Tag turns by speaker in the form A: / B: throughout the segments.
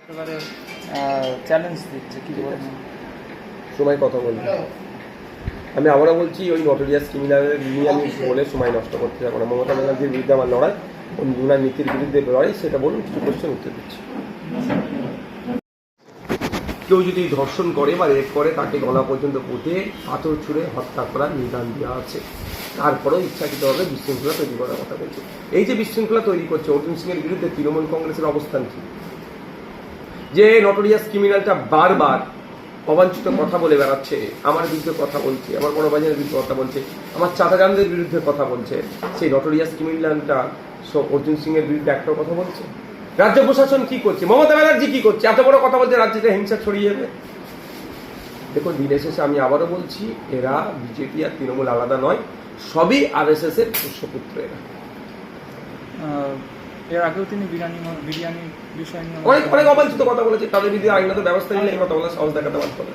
A: একেবারে চ্যালেঞ্জ দিচ্ছে কি বলবেন?
B: সময় কথা বলবো। আমি আবারও বলছি, ওই নটোরিয়াস ক্রিমিনালের নিয়ে আমি বলে সময় নষ্ট করতে যাবো না। মমতা ব্যানার্জির বিরুদ্ধে আমার লড়াই, ওনার নীতির বিরুদ্ধে লড়াই, সেটা বলুন, কিছু কোশ্চেন উত্তর দিচ্ছি। কেউ যদি ধর্ষণ করে বা রেপ করে, তাকে গলা পর্যন্ত পুঁতে পাথর ছুঁড়ে হত্যা করার নিদান দেওয়া আছে। তারপরেও ইচ্ছাকৃতভাবে বিশৃঙ্খলা তৈরি করার কথা বলছে। এই যে বিশৃঙ্খলা তৈরি করছে, অর্জুন সিংয়ের বিরুদ্ধে তৃণমূল কংগ্রেসের অবস্থান কি? যে নটোরিয়াস ক্রিমিনালটা বারবার অবাঞ্ছিত কথা বলে বেড়াচ্ছে, আমার বিরুদ্ধে কথা বলছে, আমার বড় বাজারের বিরুদ্ধে কথা বলছে, আমার চাচাজানদের বিরুদ্ধে কথা বলছে, সেই নটোরিয়াস ক্রিমিনালটা অর্জুন সিং এর বিরুদ্ধে একটাও কথা বলছে? রাজ্য প্রশাসন কি করছে? মমতা ব্যানার্জি কি করছে? এত বড় কথা বলছে, রাজ্যে হিংসা ছড়িয়ে যাবে। দেখুন, দিনের শেষে আমি আবারও বলছি, এরা বিজেপি আর তৃণমূল আলাদা নয়, সবই RSS এর পুষ্যপুত্র। এরা
A: এর আগেও তিনি বিরিয়ানি বিষয় নিয়ে
B: অনেক অবাঞ্ছিত কথা বলেছে। তাদের বিরুদ্ধে আইনত ব্যবস্থা নিলে এই কথা বলার সাহস দেখাতে পারত না।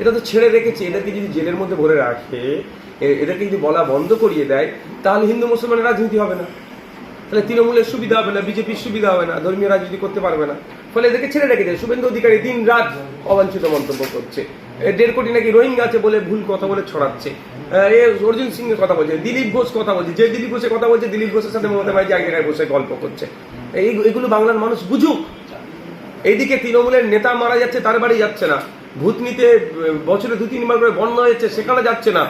B: এটা তো ছেড়ে রেখেছে। এদেরকে যদি জেলের মধ্যে ভরে রাখে, এদেরকে যদি বলা বন্ধ করিয়ে দেয়, তাহলে হিন্দু মুসলমানের রাজনীতি হবে না, তাহলে তৃণমূলের সুবিধা হবে না, বিজেপির সুবিধা হবে না, ধর্মীয় রাজনীতি করতে পারবে না। ফলে এদেরকে ছেড়ে রেখেছে। শুভেন্দু অধিকারী দিন রাত অবাঞ্ছিত মন্তব্য করছে। 1.5 কোটি নাকি রোহিঙ্গা আছে বলে ভুল কথা বলে ছড়াচ্ছে। অর্জুন সিং এর কথা বলছে, দিলীপ ঘোষ কথা বলছে। যে দিলীপ ঘোষের কথা বলছে, দিলীপ ঘোষের সাথে মমতা ব্যানার্জি এক জায়গায় বসে গল্প করছে। এগুলো বাংলার মানুষ বুঝুক। এইদিকে তৃণমূলের নেতা মারা যাচ্ছে, তার বাড়ি যাচ্ছে না। ভূতনিতে বছরে 2-3 বার করে বন্যা হয়েছে, সেখানে যাচ্ছে না।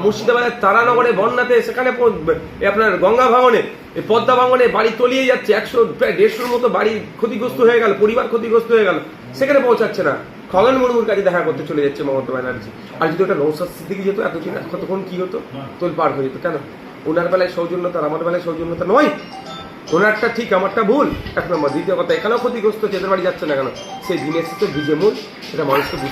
B: মুর্শিদাবাদের তারানগরে বন্যাতে, সেখানে আপনার গঙ্গা ভাঙনে, পদ্মা ভাঙনে বাড়ি তলিয়ে যাচ্ছে। 100-150 মতো বাড়ি ক্ষতিগ্রস্ত হয়ে গেল, পরিবার ক্ষতিগ্রস্ত হয়ে গেল, সেখানে পৌঁছাচ্ছে না। খগন মুর্মুর কাছে দেখা করতে চলে যাচ্ছে মমতা ব্যানার্জি। আর যদি ওটা নৌসাদ সিদ্দিকী যেত, এতদিন কতক্ষণ কি হতো? তোল পার হয়ে যেত। কেন? ওনার বেলায় সৌজন্যতা, আমার বেলায় সৌজন্যতা নয়। ওনারটা ঠিক, আমারটা ভুল, 1 নম্বর। দ্বিতীয় কথা, এখানেও ক্ষতিগ্রস্ত, চেদের বাড়ি যাচ্ছে না কেন? সেই দিনের শেষে বীজে মূল, এটা মানুষকে বুঝতে